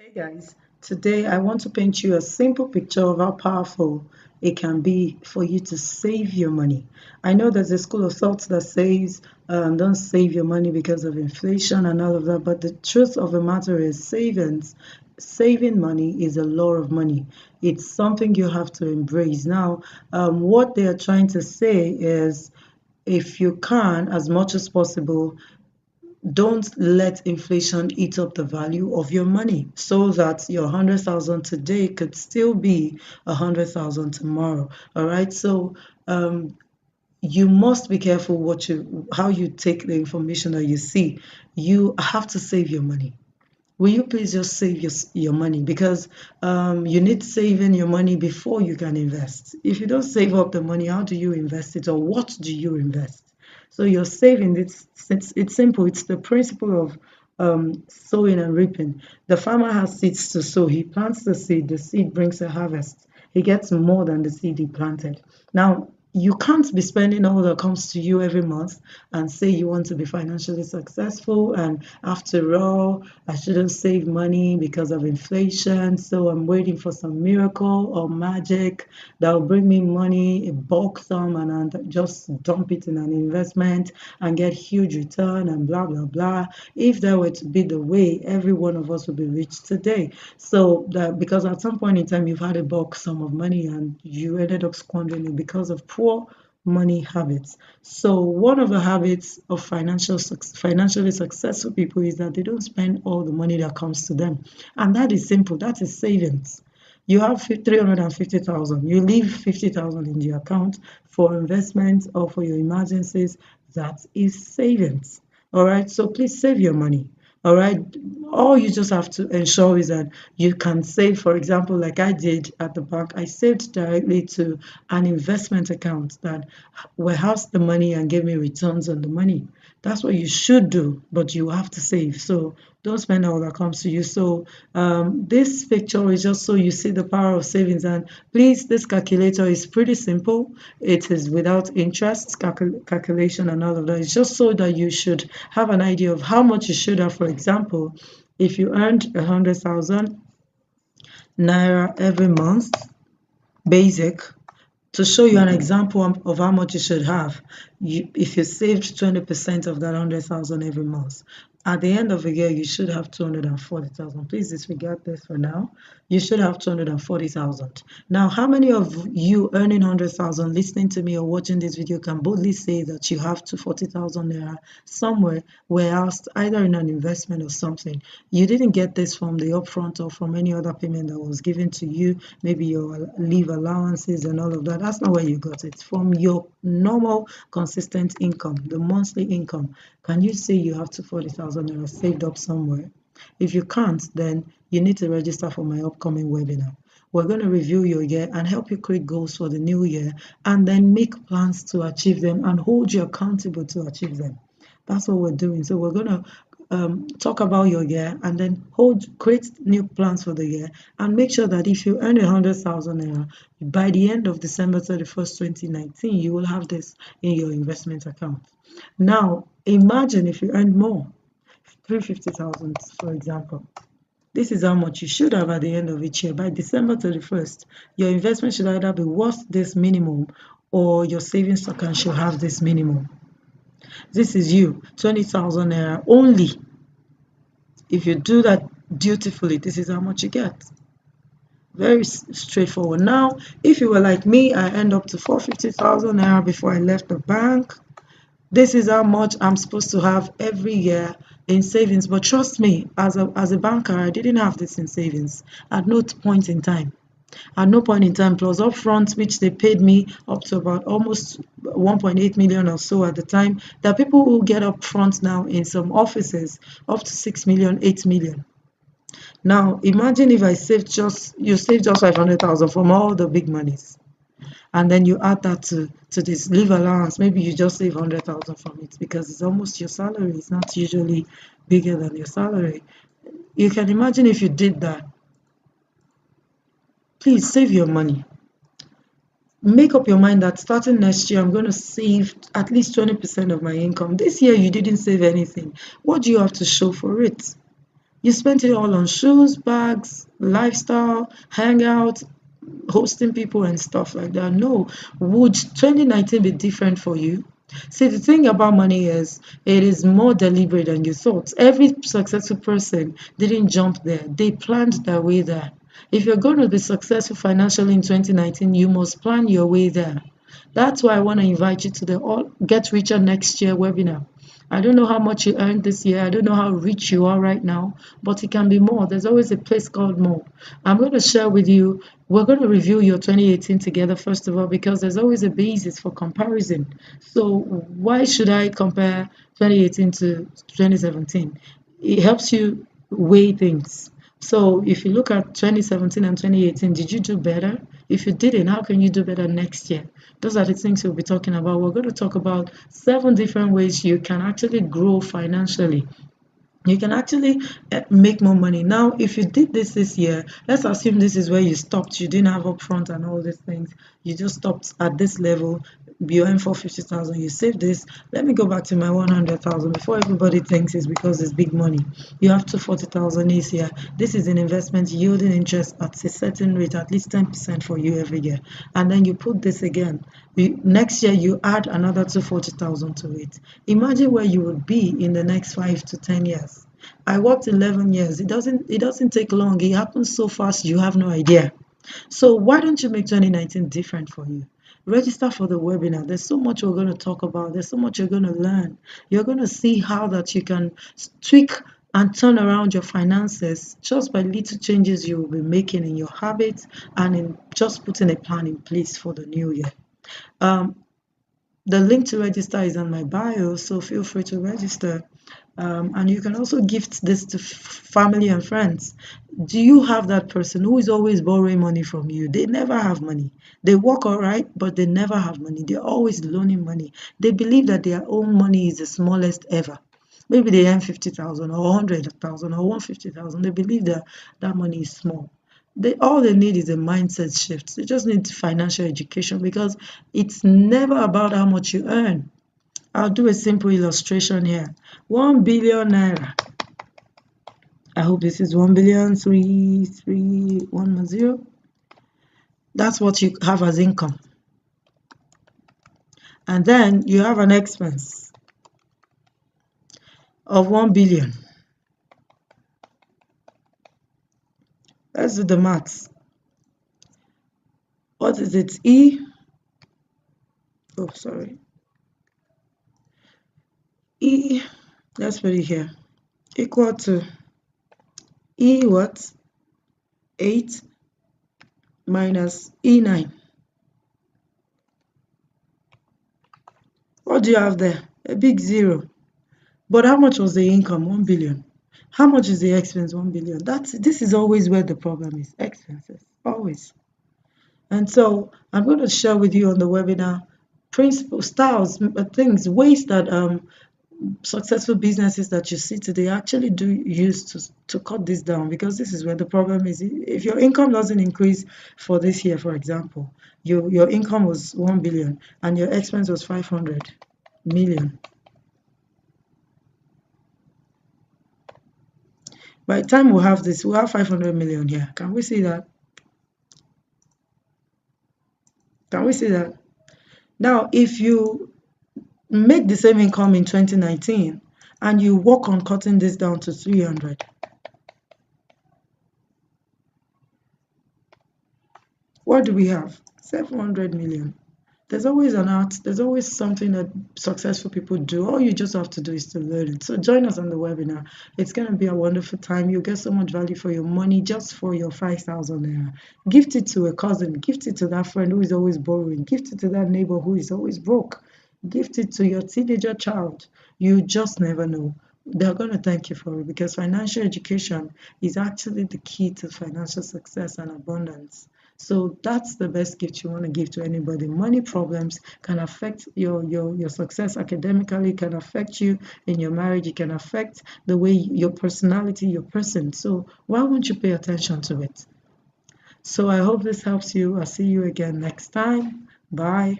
Hey guys, today I want to paint you a simple picture of how powerful it can be for you to save your money. I know there's a school of thought that says don't save your money because of inflation and all of that, but the truth of the matter is saving money is a law of money. It's something you have to embrace. Now, what they are trying to say is if you can, as much as possible, don't let inflation eat up the value of your money so that your 100,000 today could still be 100,000 tomorrow. All right. So you must be careful how you take the information that you see. You have to save your money. Will you please just save your money, because you need saving your money before you can invest. If you don't save up the money, how do you invest it, or what do you invest? So you're saving. It's simple. It's the principle of sowing and reaping. The farmer has seeds to sow. He plants the seed brings a harvest. He gets more than the seed he planted. Now, you can't be spending all that comes to you every month and say you want to be financially successful. And after all, I shouldn't save money because of inflation. So I'm waiting for some miracle or magic that will bring me money, a bulk sum, and I just dump it in an investment and get huge return and blah, blah, blah. If that were to be the way, every one of us would be rich today. So that because at some point in time you've had a bulk sum of money and you ended up squandering it because of poor money habits. So one of the habits of financially successful people is that they don't spend all the money that comes to them, and that is simple. That is savings. You have 350,000. You leave 50,000 in your account for investments or for your emergencies. That is savings. All right. So please save your money. All right. All you just have to ensure is that you can save, for example, like I did at the bank. I saved directly to an investment account that warehoused the money and gave me returns on the money. That's what you should do, but you have to save. So don't spend all that comes to you. So this picture is just so you see the power of savings. And please, this calculator is pretty simple. It is without interest calculation and all of that. It's just so that you should have an idea of how much you should have. For example, if you earned 100,000 naira every month, basic, to show you an example of how much you should have, if you saved 20% of that 100,000 every month, at the end of the year, you should have 240,000. Please disregard this for now. You should have 240,000. Now, how many of you earning 100,000 listening to me or watching this video can boldly say that you have 240,000 naira somewhere warehoused, either in an investment or something? You didn't get this from the upfront or from any other payment that was given to you, maybe your leave allowances and all of that. That's not where you got it. From your normal, consistent income, the monthly income. Can you say you have 240,000 naira saved up somewhere? If you can't, then you need to register for my upcoming webinar. We're going to review your year and help you create goals for the new year, and then make plans to achieve them and hold you accountable to achieve them. That's what we're doing. So we're going to talk about your year and then create new plans for the year, and make sure that if you earn 100,000 naira by the end of December 31st, 2019, you will have this in your investment account. Now, imagine if you earned more, 350,000, for example. This is how much you should have at the end of each year. By December 31st, your investment should either be worth this minimum or your savings account should have this minimum. This is you, 20,000 naira only. If you do that dutifully, this is how much you get. Very straightforward. Now, if you were like me, I end up to 450,000 naira before I left the bank. This is how much I'm supposed to have every year in savings. But trust me, as a banker, I didn't have this in savings at no point in time. At no point in time, plus upfront, which they paid me up to about almost 1.8 million or so at the time. There are people who get upfront now in some offices up to 6 million, 8 million. Now, imagine if you saved just 500,000 from all the big monies, and then you add that to this leave allowance. Maybe you just save 100,000 from it because it's almost your salary. It's not usually bigger than your salary. You can imagine if you did that. Please save your money. Make up your mind that starting next year, I'm going to save at least 20% of my income. This year, you didn't save anything. What do you have to show for it? You spent it all on shoes, bags, lifestyle, hangout, hosting people and stuff like that. No. Would 2019 be different for you? See, the thing about money is it is more deliberate than you thought. Every successful person didn't jump there, they planned their way there. If you're going to be successful financially in 2019, you must plan your way there. That's why I want to invite you to the All Get Richer Next Year webinar. I don't know how much you earned this year. I don't know how rich you are right now, but it can be more. There's always a place called more. I'm going to share with you, we're going to review your 2018 together, first of all, because there's always a basis for comparison. So, why should I compare 2018 to 2017? It helps you weigh things. So if you look at 2017 and 2018, did you do better? If you didn't, how can you do better next year? Those are the things we'll be talking about. We're going to talk about 7 different ways you can actually grow financially. You can actually make more money. Now, if you did this year, let's assume this is where you stopped. You didn't have upfront and all these things. You just stopped at this level. You earn 450,000. You save this. Let me go back to my 100,000 before everybody thinks it's because it's big money. You have 240,000 this year. This is an investment yielding interest at a certain rate, at least 10% for you every year. And then you put this again. Next year, you add another 240,000 to it. Imagine where you would be in the next 5 to 10 years. I worked 11 years. It doesn't take long. It happens so fast you have no idea. So why don't you make 2019 different for you? Register for the webinar. There's so much we're going to talk about. There's so much you're going to learn. You're going to see how that you can tweak and turn around your finances just by little changes you will be making in your habits and in just putting a plan in place for the new year. Um, the link to register is on my bio, so feel free to register. And you can also gift this to family and friends. Do you have that person who is always borrowing money from you? They never have money. They work all right, but they never have money. They're always loaning money. They believe that their own money is the smallest ever. Maybe they earn 50,000 or 100,000 or 150,000. They believe that that money is small. All they need is a mindset shift. They just need financial education because it's never about how much you earn. I'll do a simple illustration here. 1 billion naira. I hope this is 1,33110. That's what you have as income. And then you have an expense of 1 billion. Let's do the maths. What is it? Sorry. Let's put it here. Equal to what? 8 minus E9. What do you have there? A big zero. But how much was the income? 1 billion. How much is the expense? 1 billion. This is always where the problem is. Expenses. Always. And so I'm going to share with you on the webinar principles, styles, things, ways that successful businesses that you see today actually do use to cut this down, because this is where the problem is. If your income doesn't increase for this year, for example, your income was 1 billion and your expense was 500 million. By the time we have this, we'll have 500 million here. Can we see that? Can we see that? Now, if you make the same income in 2019 and you work on cutting this down to 300, what do we have? 700 million. There's always an art, there's always something that successful people do. All you just have to do is to learn it. So join us on the webinar. It's going to be a wonderful time. You'll get so much value for your money just for your 5,000 naira. Gift it to a cousin, gift it to that friend who is always borrowing, gift it to that neighbor who is always broke, gift it to your teenager child. You just never know. They're going to thank you for it, because financial education is actually the key to financial success and abundance. So that's the best gift you want to give to anybody. Money problems can affect your success academically, can affect you in your marriage, it can affect the way your personality, your person. So why won't you pay attention to it? So I hope this helps you. I'll see you again next time. Bye.